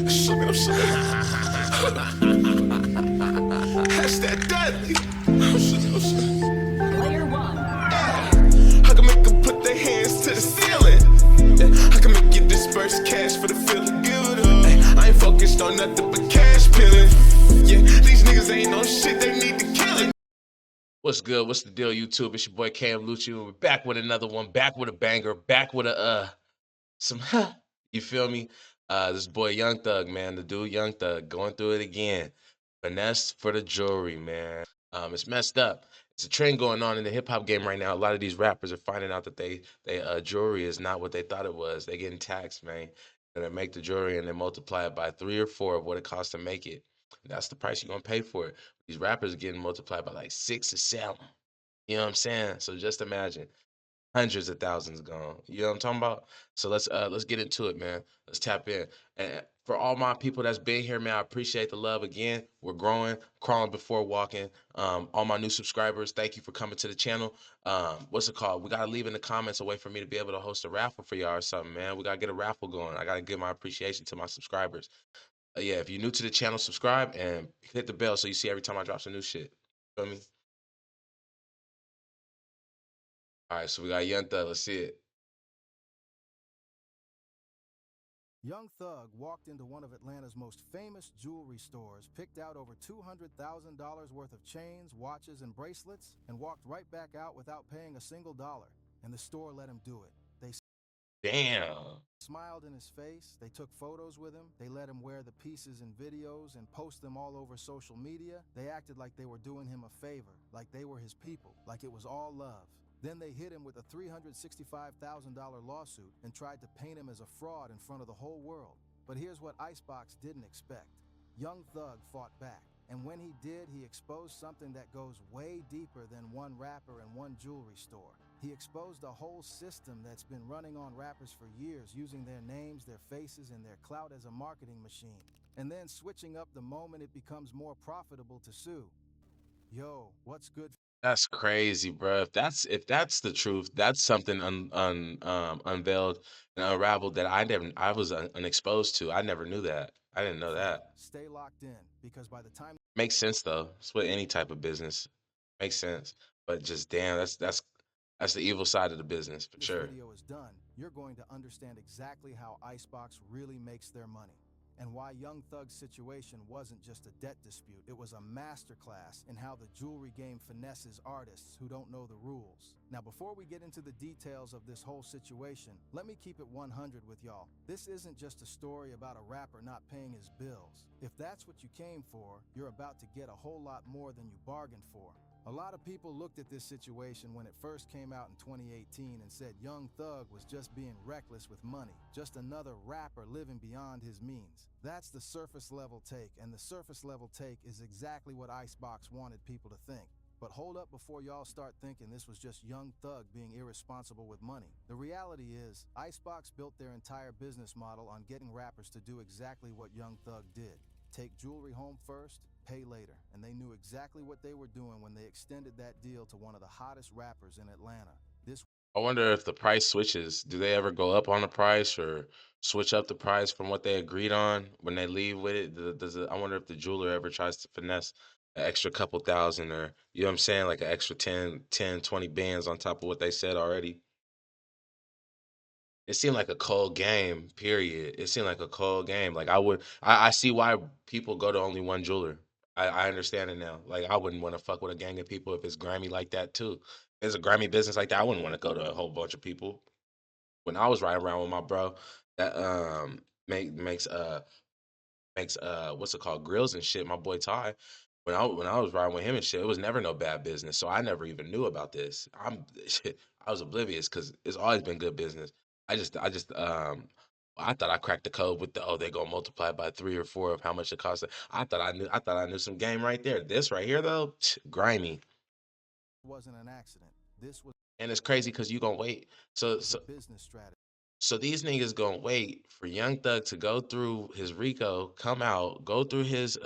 That's that deadly. Player one. I can make them put their hands to the ceiling. I can make you disperse cash for the feeling good. I ain't focused on nothing but cash peeling. Yeah, these niggas ain't no shit, they need to kill it. What's good? What's the deal, YouTube? It's your boy Cam LUCCI. We're back with another one, back with a banger, back with a some you feel me? This boy Young Thug, man, the dude Young Thug, going through it again. Finesse for the jewelry, man. It's messed up. It's a trend going on in the hip hop game right now. A lot of these rappers are finding out that they jewelry is not what they thought it was. They getting taxed, man. And they make the jewelry and they multiply it by 3 or 4 of what it costs to make it. That's the price you're gonna pay for it. These rappers are getting multiplied by like 6 or 7. You know what I'm saying? So just imagine hundreds of thousands gone. You know what I'm talking about? So let's get into it, man. Let's tap in. And for all my people that's been here, man, I appreciate the love again. We're growing, crawling before walking. All my new subscribers, thank you for coming to the channel. What's it called? We gotta leave in the comments a way for me to be able to host a raffle for y'all or something, man. We gotta get a raffle going. I gotta give my appreciation to my subscribers. Yeah, if you're new to the channel, subscribe and hit the bell so you see every time I drop some new shit. Feel me? All right, so we got Young Thug. Let's see it. Young Thug walked into one of Atlanta's most famous jewelry stores, picked out over $200,000 worth of chains, watches, and bracelets, and walked right back out without paying a single dollar. And the store let him do it. They Damn. smiled in his face, they took photos with him, they let him wear the pieces in videos and post them all over social media. They acted like they were doing him a favor, like they were his people, like it was all love. Then they hit him with a $365,000 lawsuit and tried to paint him as a fraud in front of the whole world. But here's what Icebox didn't expect. Young Thug fought back, and when he did, he exposed something that goes way deeper than one rapper and one jewelry store. He exposed a whole system that's been running on rappers for years, using their names, their faces, and their clout as a marketing machine, and then switching up the moment it becomes more profitable to sue. Yo, what's good? That's crazy, bro. If that's the truth, that's something unveiled and unraveled that I was unexposed to. I never knew that. I didn't know that. Stay locked in, because by the time Makes sense though. It's with any type of business. Makes sense. But just damn, that's the evil side of the business for this sure. video is done, you're going to understand exactly how Icebox really makes their money, and why Young Thug's situation wasn't just a debt dispute, it was a masterclass in how the jewelry game finesses artists who don't know the rules. Now, before we get into the details of this whole situation, let me keep it 100 with y'all. This isn't just a story about a rapper not paying his bills. If that's what you came for, you're about to get a whole lot more than you bargained for. A lot of people looked at this situation when it first came out in 2018 and said Young Thug was just being reckless with money, just another rapper living beyond his means. That's the surface level take, and the surface level take is exactly what Icebox wanted people to think. But hold up before y'all start thinking this was just Young Thug being irresponsible with money. The reality is, Icebox built their entire business model on getting rappers to do exactly what Young Thug did. Take jewelry home first, pay later, and they knew exactly what they were doing when they extended that deal to one of the hottest rappers in Atlanta. This I wonder if the price switches. Do they ever go up on the price or switch up the price from what they agreed on when they leave with it? I wonder if the jeweler ever tries to finesse an extra couple thousand or, you know what I'm saying, like an extra 20 bands on top of what they said already. It seemed like a cold game, period. It seemed like a cold game. Like I see why people go to only one jeweler. I understand it now. Like I wouldn't want to fuck with a gang of people if it's grimy like that too. If it's a grimy business like that, I wouldn't want to go to a whole bunch of people. When I was riding around with my bro, that makes what's it called, grills and shit. My boy Ty, when I was riding with him and shit, it was never no bad business. So I never even knew about this. I was oblivious because it's always been good business. I thought I cracked the code with the they gonna multiply by 3 or 4 of how much it costs. I thought I knew some game right there. This right here though, grimy. wasn't an accident. This was And it's crazy because you gonna wait. a business strategy. So these niggas gonna wait for Young Thug to go through his Rico, come out, go through his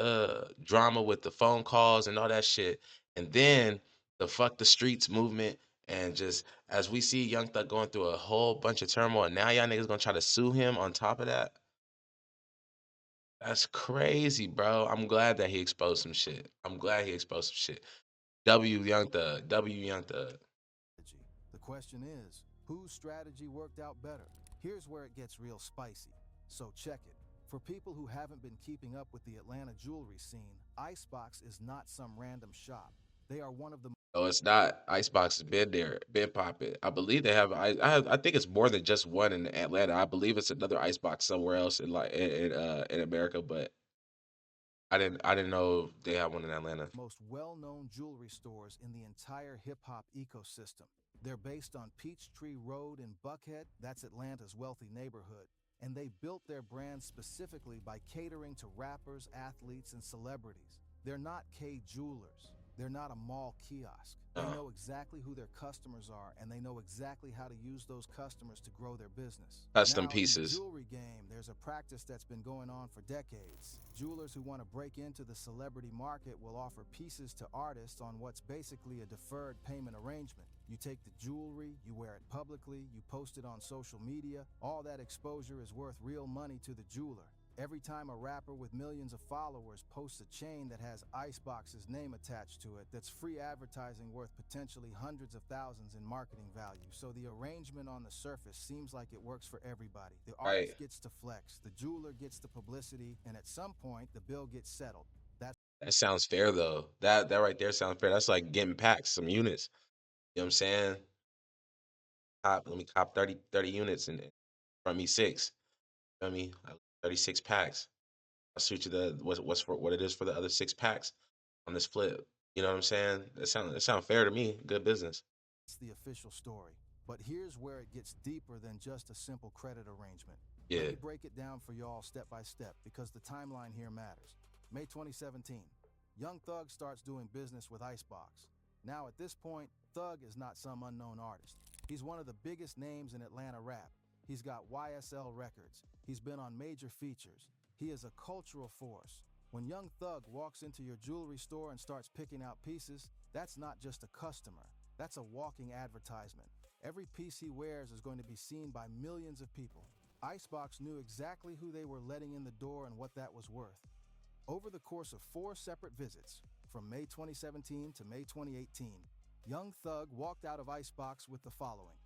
drama with the phone calls and all that shit, and then the fuck the streets movement, and just as we see Young Thug going through a whole bunch of turmoil, now y'all niggas gonna try to sue him on top of that. That's crazy, bro. I'm glad that he exposed some shit. I'm glad he exposed some shit. W Young Thug. W Young Thug. strategy. The question is, whose strategy worked out better? Here's where it gets real spicy. So check it. For people who haven't been keeping up with the Atlanta jewelry scene, Icebox is not some random shop. They are one of the Oh, it's not. Icebox has been there, been popping. I believe they have. I think it's more than just one in Atlanta. I believe it's another Icebox somewhere else in like in America, but I didn't know they had one in Atlanta. most well-known jewelry stores in the entire hip-hop ecosystem. They're based on Peachtree Road in Buckhead, that's Atlanta's wealthy neighborhood, and they built their brand specifically by catering to rappers, athletes, and celebrities. They're not K jewelers. They're not a mall kiosk. They know exactly who their customers are, and they know exactly how to use those customers to grow their business. Custom Now, in the pieces. jewelry game, there's a practice that's been going on for decades. Jewelers who want to break into the celebrity market will offer pieces to artists on what's basically a deferred payment arrangement. You take the jewelry, you wear it publicly, you post it on social media. All that exposure is worth real money to the jeweler. Every time a rapper with millions of followers posts a chain that has Icebox's name attached to it, that's free advertising worth potentially hundreds of thousands in marketing value. So the arrangement on the surface seems like it works for everybody. The Right. artist gets to flex, the jeweler gets the publicity, and at some point, the bill gets settled. That's That sounds fair though. That right there sounds fair. That's like getting packs, some units. You know what I'm saying? Let me cop 30 units and front me six. You know what I mean? 36 packs. I'll shoot you the what's for what it is for the other 6 packs on this flip. You know what I'm saying? It sound fair to me. Good business. the official story. But here's where it gets deeper than just a simple credit arrangement. Let Yeah. me break it down for y'all step by step because the timeline here matters. May 2017, Young Thug starts doing business with Icebox. Now, at this point, Thug is not some unknown artist. He's one of the biggest names in Atlanta rap. He's got YSL records. He's been on major features. He is a cultural force. When Young Thug walks into your jewelry store and starts picking out pieces, that's not just a customer. That's a walking advertisement. Every piece he wears is going to be seen by millions of people. Icebox knew exactly who they were letting in the door and what that was worth. Over the course of 4 separate visits, from May 2017 to May 2018, Young Thug walked out of Icebox with the following: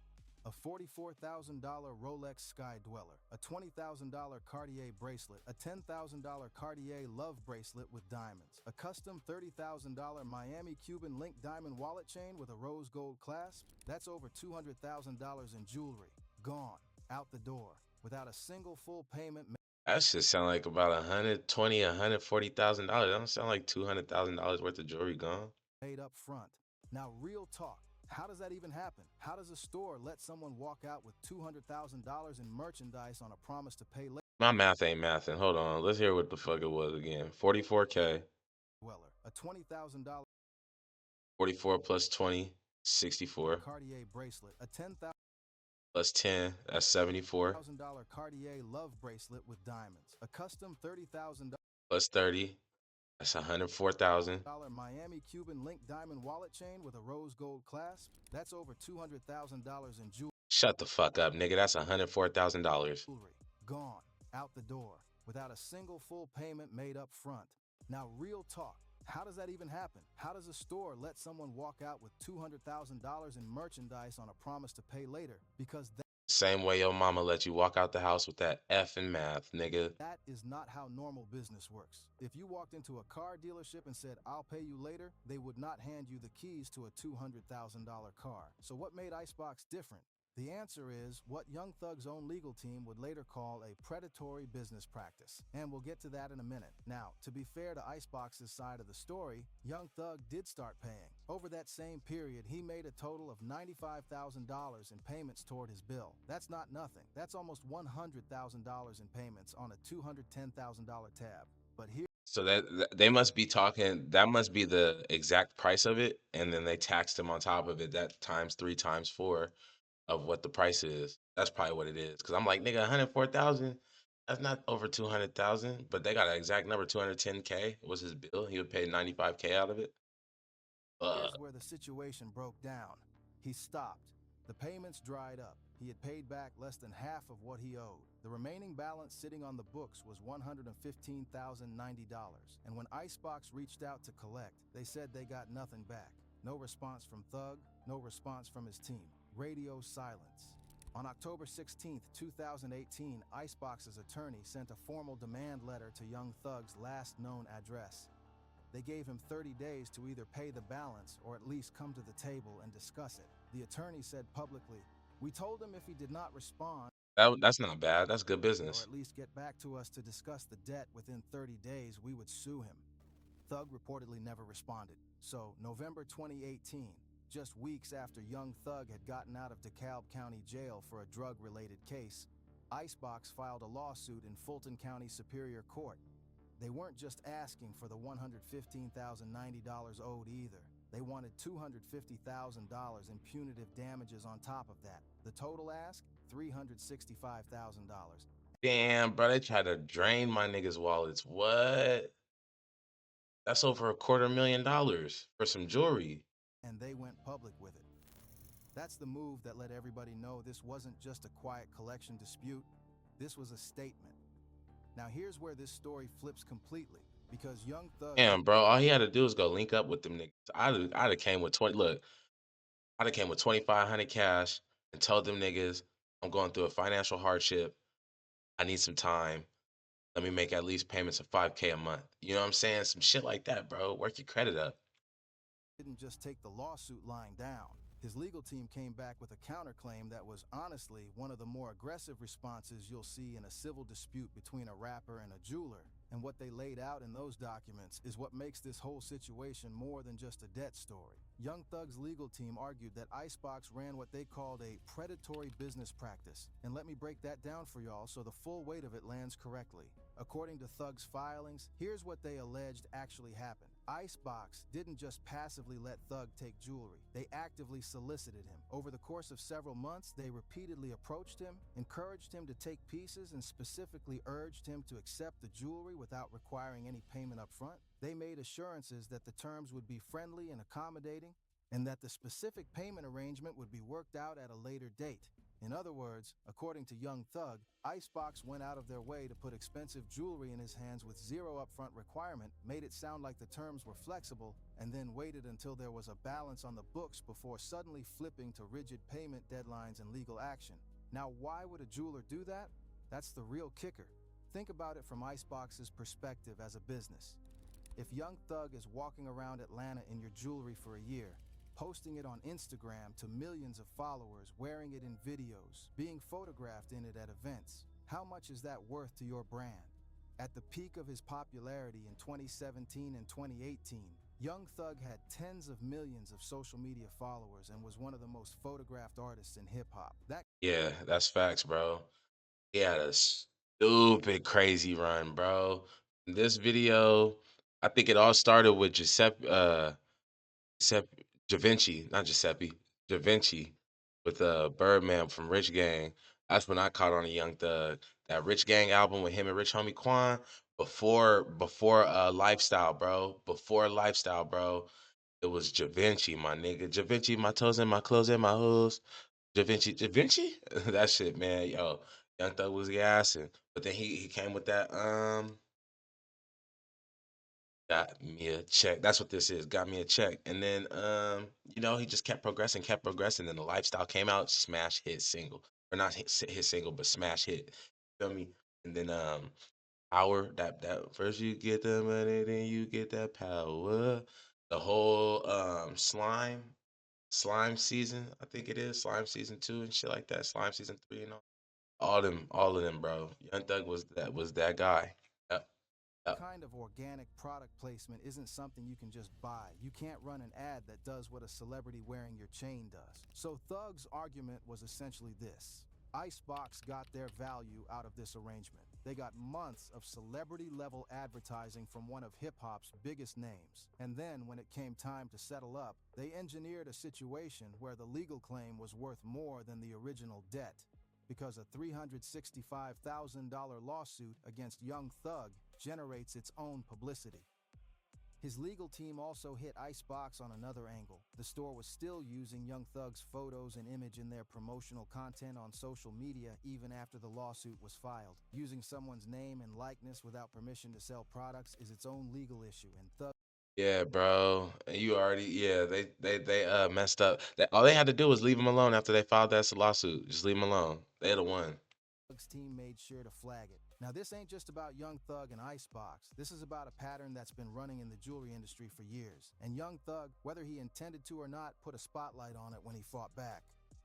a $44,000 Rolex Sky Dweller, a $20,000 Cartier bracelet, a $10,000 Cartier Love bracelet with diamonds, a custom $30,000 Miami Cuban Link diamond wallet chain with a rose gold clasp. That's over $200,000 in jewelry. Gone, out the door, without a single full payment That should sound like about 120, $140,000. That don't sound like $200,000 worth of jewelry gone. made up front. Now, real talk. How does that even happen? How does a store let someone walk out with $200,000 in merchandise on a promise to pay later? My math ain't mathing. Hold on. Let's hear what the fuck it was again. 44K, Weller, a $20,000 44 plus 20, 64 Cartier bracelet, a $10,000 plus 10, that's 74 Cartier Love bracelet with diamonds, a custom $30,000 plus 30, that's 104,000. Miami Cuban Link diamond wallet chain with a rose gold clasp. That's over $200,000 in jewelry. Shut the fuck up, nigga. That's $104,000. Gone, out the door, without a single full payment made up front. Now, real talk. How does that even happen? How does a store let someone walk out with $200,000 in merchandise on a promise to pay later? Because Same way your mama let you walk out the house with that F in math, nigga. that is not how normal business works. If you walked into a car dealership and said, "I'll pay you later," they would not hand you the keys to a $200,000 car. So what made Icebox different? The answer is what Young Thug's own legal team would later call a predatory business practice. And we'll get to that in a minute. Now, to be fair to Icebox's side of the story, Young Thug did start paying. Over that same period, he made a total of $95,000 in payments toward his bill. That's not nothing. That's almost $100,000 in payments on a $210,000 tab. But here So they must be talking, that must be the exact price of it, and then they taxed him on top of it, that times 3 times 4 of what the price is. That's probably what it is. Cause I'm like, nigga, 104,000. That's not over 200,000. But they got an exact number, 210K was his bill. He would pay 95K out of it. Here's where the situation broke down. He stopped. The payments dried up. He had paid back less than half of what he owed. The remaining balance sitting on the books was $115,090, and when Icebox reached out to collect, they said they got nothing back. No response from Thug, no response from his team. Radio silence. On October 16, 2018, Icebox's attorney sent a formal demand letter to Young Thug's last known address. They gave him 30 days to either pay the balance or at least come to the table and discuss it. The attorney said publicly, "We told him if he did not respond, That's not bad. That's good or business. at least get back to us to discuss the debt within 30 days, we would sue him." Thug reportedly never responded. So, November 2018, just weeks after Young Thug had gotten out of DeKalb County Jail for a drug-related case, Icebox filed a lawsuit in Fulton County Superior Court. They weren't just asking for the $115,090 owed either. They wanted $250,000 in punitive damages on top of that. The total ask? $365,000. Damn, bro, they tried to drain my niggas' wallets. What? That's over $250,000 for some jewelry. And they went public with it. That's the move that let everybody know this wasn't just a quiet collection dispute. This was a statement. Now here's where this story flips completely, because Young Thug... Damn, bro, all he had to do was go link up with them niggas. I'd have came with 20. Look, I'd have came with 2,500 cash and told them niggas, I'm going through a financial hardship. I need some time. Let me make at least payments of $5K a month. You know what I'm saying? Some shit like that, bro. Work your credit up. Didn't just take the lawsuit lying down. His legal team came back with a counterclaim that was honestly one of the more aggressive responses you'll see in a civil dispute between a rapper and a jeweler. And what they laid out in those documents is what makes this whole situation more than just a debt story. Young Thug's legal team argued that Icebox ran what they called a predatory business practice. And let me break that down for y'all so the full weight of it lands correctly. According to Thug's filings, here's what they alleged actually happened. Icebox didn't just passively let Thug take jewelry. They actively solicited him. Over the course of several months, they repeatedly approached him, encouraged him to take pieces, and specifically urged him to accept the jewelry without requiring any payment up front. They made assurances that the terms would be friendly and accommodating, and that the specific payment arrangement would be worked out at a later date. In other words, according to Young Thug, Icebox went out of their way to put expensive jewelry in his hands with zero upfront requirement, made it sound like the terms were flexible, and then waited until there was a balance on the books before suddenly flipping to rigid payment deadlines and legal action. Now, why would a jeweler do that? That's the real kicker. Think about it from Icebox's perspective as a business. If Young Thug is walking around Atlanta in your jewelry for a year, posting it on Instagram to millions of followers, wearing it in videos, being photographed in it at events, how much is that worth to your brand? At the peak of his popularity in 2017 and 2018, Young Thug had tens of millions of social media followers and was one of the most photographed artists in hip-hop. Yeah, that's facts, bro. He had a stupid crazy run, bro. This video, I think it all started with Giuseppe Givenchy, not Giuseppe, Givenchy with Birdman from Rich Gang. That's when I caught on a Young Thug. That Rich Gang album with him and Rich Homie Quan. Before Lifestyle, bro. Before Lifestyle, bro. It was Givenchy, my nigga. Givenchy, my toes and my clothes and my hooves. Givenchy? That shit, man. Yo, Young Thug was gassing. But then he came with that got me a check. That's what this is. Got me a check. And then he just kept progressing. Then the lifestyle came out, smash hit single. Or not hit single, but smash hit. Feel me? And then power, that first you get the money, then you get that power. The whole slime season, I think it is, slime season 2 and shit like that, slime season 3 and all of them, bro. Young Thug was that guy. Yep. Yep. Kind of organic product placement isn't something you can just buy. You can't run an ad that does what a celebrity wearing your chain does. So Thug's argument was essentially this. Icebox got their value out of this arrangement. They got months of celebrity-level advertising from one of hip-hop's biggest names. And then, when it came time to settle up, they engineered a situation where the legal claim was worth more than the original debt, because a $365,000 lawsuit against Young Thug generates its own publicity. His legal team also hit Icebox on another angle. The store was still using Young Thug's photos and image in their promotional content on social media even after the lawsuit was filed. Using someone's name and likeness without permission to sell products is its own legal issue, and Yeah, bro. And you already, yeah, they messed up. All they had to do was leave him alone after they filed that lawsuit. Just leave him alone. They'd have won. Thug's team made sure to flag it. Now, this ain't just about Young Thug and Icebox. This is about a pattern that's been running in the jewelry industry for years. And Young Thug, whether he intended to or not, put a spotlight on it when he fought back.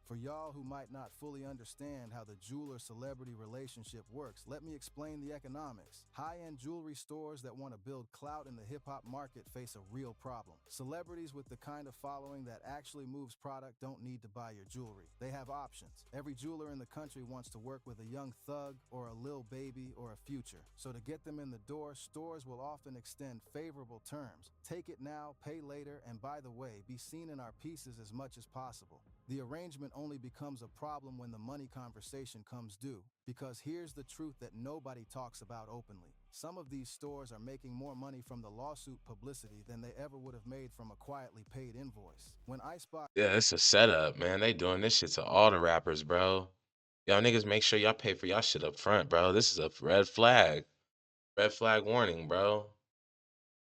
For y'all who might not fully understand how the jeweler-celebrity relationship works, let me explain the economics. High-end jewelry stores that want to build clout in the hip-hop market face a real problem. Celebrities with the kind of following that actually moves product don't need to buy your jewelry. They have options. Every jeweler in the country wants to work with a Young Thug or a Lil Baby or a Future. So to get them in the door, stores will often extend favorable terms. Take it now, pay later, and by the way, be seen in our pieces as much as possible. The arrangement only becomes a problem when the money conversation comes due, because here's the truth that nobody talks about openly. Some of these stores are making more money from the lawsuit publicity than they ever would have made from a quietly paid invoice. When Icebox Yeah, it's a setup, man. They doing this shit to all the rappers, bro. Y'all niggas make sure y'all pay for y'all shit up front, bro. This is a red flag. Red flag warning, bro.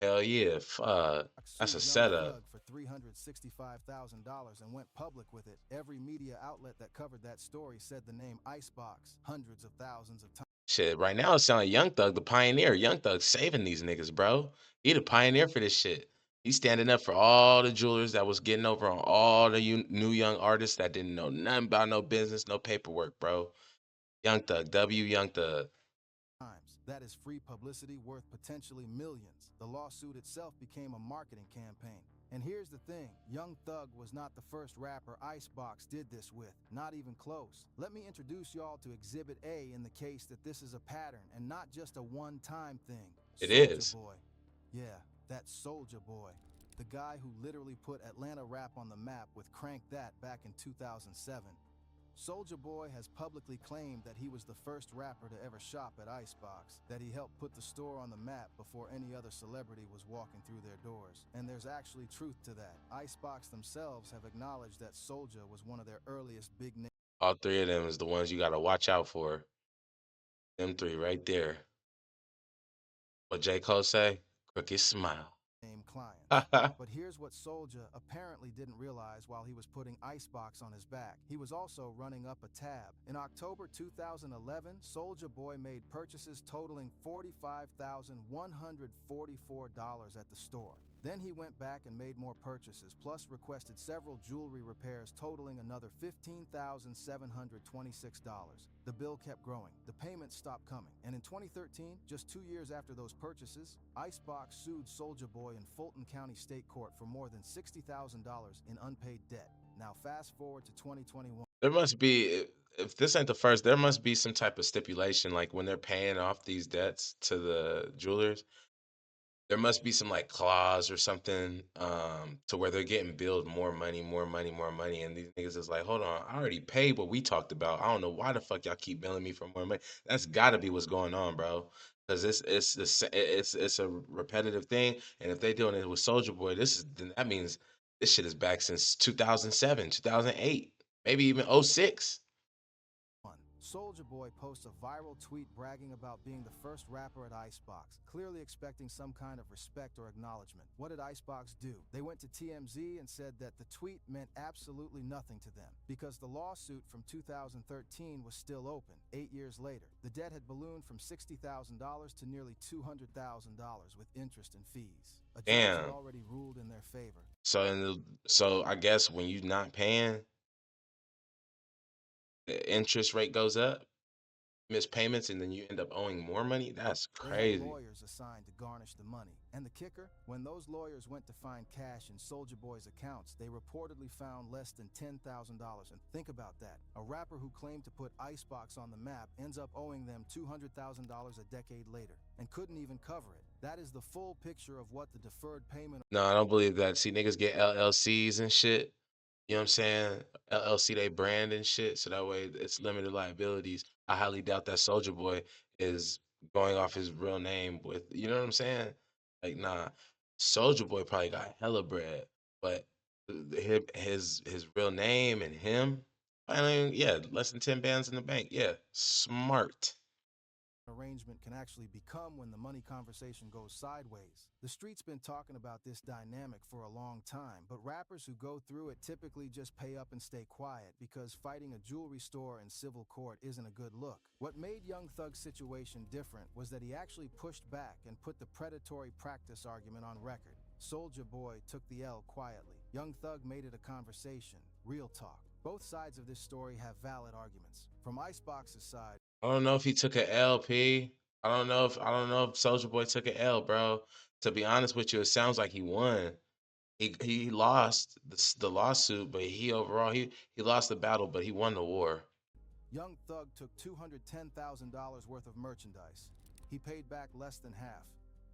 Hell yeah. That's a sued Young setup. Thug for $365,000 and went public with it, every media outlet that covered that story said the name Icebox hundreds of thousands of times. Shit, right now it sound like Young Thug, the pioneer. Young Thug saving these niggas, bro. He the pioneer for this shit. He's standing up for all the jewelers that was getting over on all the new young artists that didn't know nothing about no business, no paperwork, bro. Young Thug, W Young Thug. That is free publicity worth potentially millions. The lawsuit itself became a marketing campaign. And here's the thing, Young Thug was not the first rapper Icebox did this with, not even close. Let me introduce y'all to Exhibit A in the case that this is a pattern and not just a one-time thing. It Soulja is. Boy. Yeah, that Soulja Boy. The guy who literally put Atlanta rap on the map with Crank That back in 2007. Soulja Boy has publicly claimed that he was the first rapper to ever shop at Icebox, that he helped put the store on the map before any other celebrity was walking through their doors. And there's actually truth to that. Icebox themselves have acknowledged that Soulja was one of their earliest big name All three of them is the ones you gotta watch out for. Them three right there. What J. Cole say? Crooked smile. clients. But here's what Soulja apparently didn't realize while he was putting Icebox on his back. He was also running up a tab. In October 2011, Soulja Boy made purchases totaling $45,144 at the store. Then he went back and made more purchases, plus requested several jewelry repairs totaling another $15,726. The bill kept growing. The payments stopped coming. And in 2013, just 2 years after those purchases, Icebox sued Soulja Boy in Fulton County State Court for more than $60,000 in unpaid debt. Now fast forward to 2021. There must be, if this ain't the first, there must be some type of stipulation, like when they're paying off these debts to the jewelers, there must be some like clause or something to where they're getting billed more money, more money, more money, and these niggas is like, hold on, I already paid what we talked about. I don't know why the fuck y'all keep billing me for more money. That's got to be what's going on, bro. Because it's a repetitive thing, and if they doing it with Soldier Boy, then that means this shit is back since 2007, 2008, maybe even '06. Soulja Boy posts a viral tweet bragging about being the first rapper at Icebox, clearly expecting some kind of respect or acknowledgement. What did Icebox do? They went to TMZ and said that the tweet meant absolutely nothing to them because the lawsuit from 2013 was still open 8 years later. The debt had ballooned from $60,000 to nearly $200,000 with interest and fees. A judge had Damn. already ruled in their favor. So I guess when you not paying, the interest rate goes up, miss payments, and then you end up owing more money. That's They had crazy. lawyers assigned to garnish the money. And the kicker? When those lawyers went to find cash in Soulja Boy's accounts, they reportedly found less than $10,000. And think about that. A rapper who claimed to put Icebox on the map ends up owing them $200,000 a decade later and couldn't even cover it. That is the full picture of what the deferred payment. No, I don't believe that. See, niggas get LLCs and shit. You know what I'm saying? LLC they brand and shit, so that way it's limited liabilities. I highly doubt that Soldier Boy is going off his real name with, you know what I'm saying? Like, nah. Soldier Boy probably got hella bread, but his real name and him, I mean, yeah, less than 10 bands in the bank. Yeah, smart. Arrangement can actually become when the money conversation goes sideways. The street's been talking about this dynamic for a long time, but rappers who go through it typically just pay up and stay quiet because fighting a jewelry store in civil court isn't a good look. What made Young Thug's situation different was that he actually pushed back and put the predatory practice argument on record. Soulja Boy took the L quietly. Young Thug made it a conversation, real talk. Both sides of this story have valid arguments. From Icebox's side, I don't know if he took an LP. I don't know if Soldier Boy took an L, bro. To be honest with you, it sounds like he won. He lost the lawsuit, but he lost the battle, but he won the war. Young Thug took $210,000 worth of merchandise. He paid back less than half.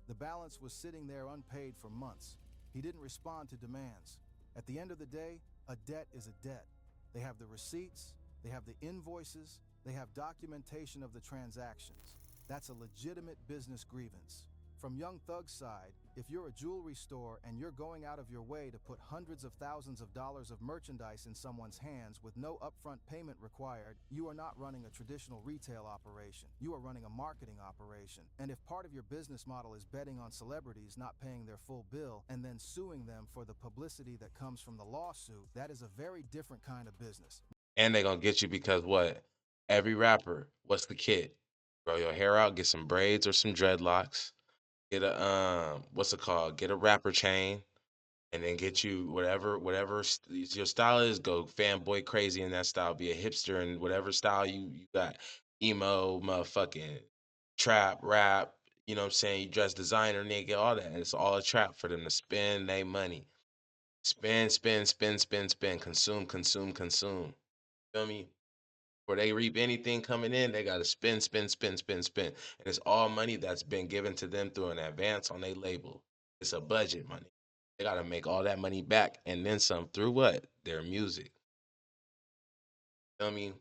The balance was sitting there unpaid for months. He didn't respond to demands. At the end of the day, a debt is a debt. They have the receipts, they have the invoices, they have documentation of the transactions. That's a legitimate business grievance. From Young Thug's side, if you're a jewelry store and you're going out of your way to put hundreds of thousands of dollars of merchandise in someone's hands with no upfront payment required, you are not running a traditional retail operation. You are running a marketing operation. And if part of your business model is betting on celebrities not paying their full bill and then suing them for the publicity that comes from the lawsuit, that is a very different kind of business. And they gonna get you because what? Every rapper, what's the kit? Grow your hair out, get some braids or some dreadlocks. Get a what's it called? Get a rapper chain, and then get you whatever your style is. Go fanboy crazy in that style. Be a hipster in whatever style you got. Emo, motherfucking trap, rap. You know what I'm saying? You dress designer, nigga, all that. And it's all a trap for them to spend their money. Spend, spend, spend, spend, spend. Consume, consume, consume. Feel me? Before they reap anything coming in, they gotta spend, spend, spend, spend, spend. And it's all money that's been given to them through an advance on their label. It's a budget money. They gotta make all that money back and then some through what? Their music. Feel me?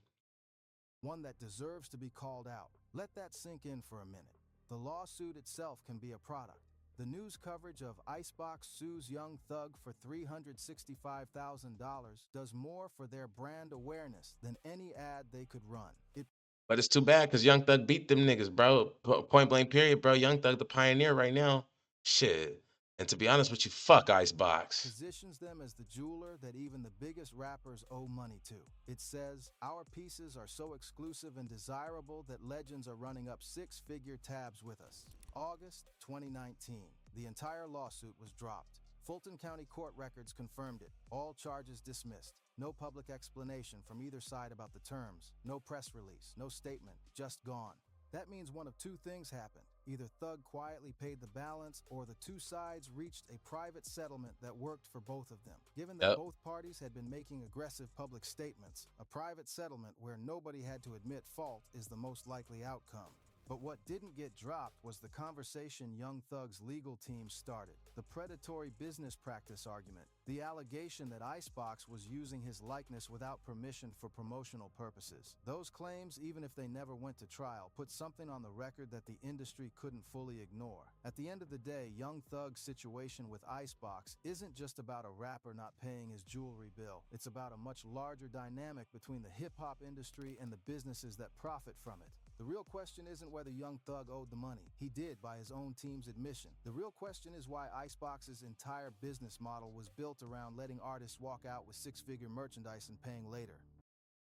One that deserves to be called out. Let that sink in for a minute. The lawsuit itself can be a product. The news coverage of Icebox sues Young Thug for $365,000 does more for their brand awareness than any ad they could run. It But it's too bad because Young Thug beat them niggas, bro. Point blank period, bro. Young Thug the pioneer right now. Shit. And to be honest with you, fuck Icebox. positions them as the jeweler that even the biggest rappers owe money to. It says, our pieces are so exclusive and desirable that legends are running up six-figure tabs with us. August 2019, the entire lawsuit was dropped. Fulton County Court records confirmed it. All charges dismissed. No public explanation from either side about the terms. No press release, no statement, just gone. That means one of two things happened. Either Thug quietly paid the balance, or the two sides reached a private settlement that worked for both of them. Given that Yep. both parties had been making aggressive public statements, a private settlement where nobody had to admit fault is the most likely outcome. But what didn't get dropped was the conversation Young Thug's legal team started. The predatory business practice argument. The allegation that Icebox was using his likeness without permission for promotional purposes. Those claims, even if they never went to trial, put something on the record that the industry couldn't fully ignore. At the end of the day, Young Thug's situation with Icebox isn't just about a rapper not paying his jewelry bill. It's about a much larger dynamic between the hip-hop industry and the businesses that profit from it. The real question isn't whether Young Thug owed the money. He did by his own team's admission. The real question is why Icebox's entire business model was built around letting artists walk out with six-figure merchandise and paying later.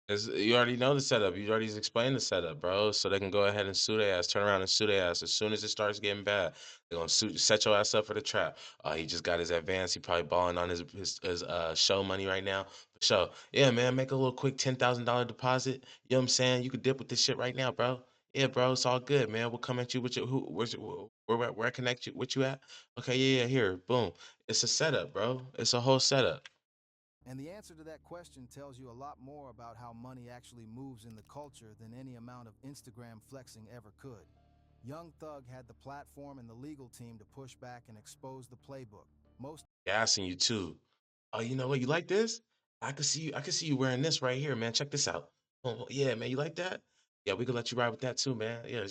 You already know the setup. You already explained the setup, bro. So they can go ahead and sue their ass, turn around and sue their ass. As soon as it starts getting bad, they're gonna set your ass up for the trap. He just got his advance. He probably balling on his show money right now. For sure. Yeah, man, make a little quick $10,000 deposit. You know what I'm saying? You could dip with this shit right now, bro. Yeah, bro, it's all good, man. We'll come at you with your where I connect you with you at? Okay, yeah, here, boom. It's a setup, bro. It's a whole setup. And the answer to that question tells you a lot more about how money actually moves in the culture than any amount of Instagram flexing ever could. Young Thug had the platform and the legal team to push back and expose the playbook. Most Gassing you too. Oh, you know what? You like this? I can see you wearing this right here, man. Check this out. Oh, yeah, man. You like that? Yeah, we could let you ride with that too, man. Yeah,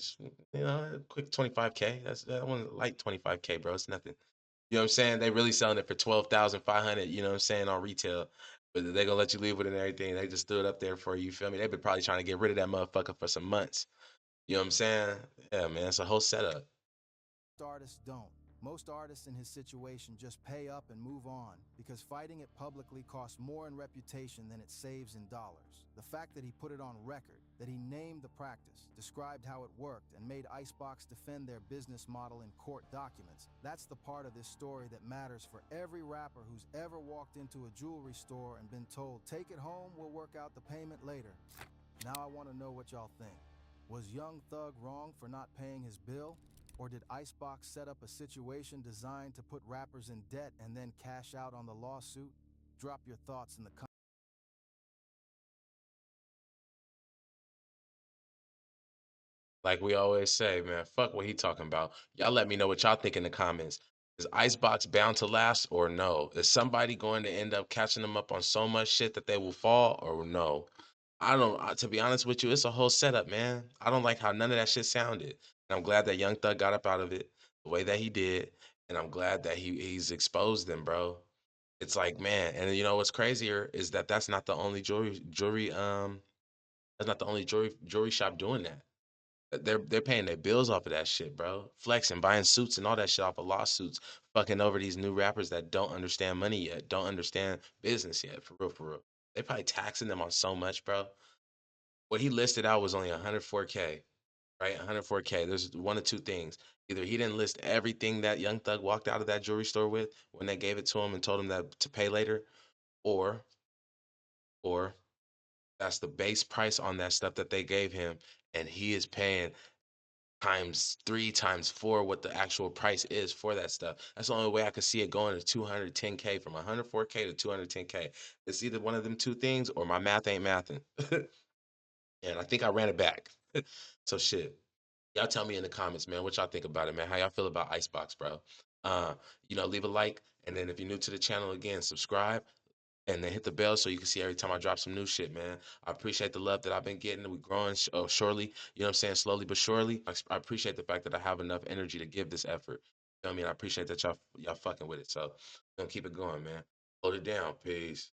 quick 25K. That's that one light 25K, bro. It's nothing. You know what I'm saying? They really selling it for 12,500. You know what I'm saying, on retail. But they gonna let you leave with it and everything. They just threw it up there for you. You feel me? They've been probably trying to get rid of that motherfucker for some months. You know what I'm saying? Yeah, man, it's a whole setup. Artists don't. Most artists in his situation just pay up and move on because fighting it publicly costs more in reputation than it saves in dollars. The fact that he put it on record, that he named the practice, described how it worked, and made Icebox defend their business model in court documents, that's the part of this story that matters for every rapper who's ever walked into a jewelry store and been told, "Take it home, we'll work out the payment later." Now I want to know what y'all think. Was Young Thug wrong for not paying his bill? Or did Icebox set up a situation designed to put rappers in debt and then cash out on the lawsuit? Drop your thoughts in the comments. Like we always say, man, fuck what he talking about. Y'all let me know what y'all think in the comments. Is Icebox bound to last or no? Is somebody going to end up catching them up on so much shit that they will fall or no? I don't. To be honest with you, it's a whole setup, man. I don't like how none of that shit sounded. And I'm glad that Young Thug got up out of it the way that he did, and I'm glad that he's exposed them, bro. It's like, man, and you know what's crazier is that that's not the only jewelry that's not the only jewelry shop doing that. They're paying their bills off of that shit, bro. Flexing, buying suits and all that shit off of lawsuits, fucking over these new rappers that don't understand money yet, don't understand business yet, for real, for real. They probably taxing them on so much, bro. What he listed out was only 104K, right? 104K. There's one of two things. Either he didn't list everything that Young Thug walked out of that jewelry store with when they gave it to him and told him that to pay later, or or that's the base price on that stuff that they gave him, and he is paying times three, times four what the actual price is for that stuff. That's the only way I could see it going to 210K, from 104K to 210K. It's either one of them two things or my math ain't mathing. And I think I ran it back. So shit. Y'all tell me in the comments, man, what y'all think about it, man. How y'all feel about Icebox, bro? Leave a like, and then if you're new to the channel, again, subscribe and then hit the bell so you can see every time I drop some new shit, man. I appreciate the love that I've been getting. We're growing surely, you know what I'm saying, slowly but surely. I appreciate the fact that I have enough energy to give this effort. You know what I mean? I appreciate that y'all fucking with it. So, gonna keep it going, man. Hold it down. Peace.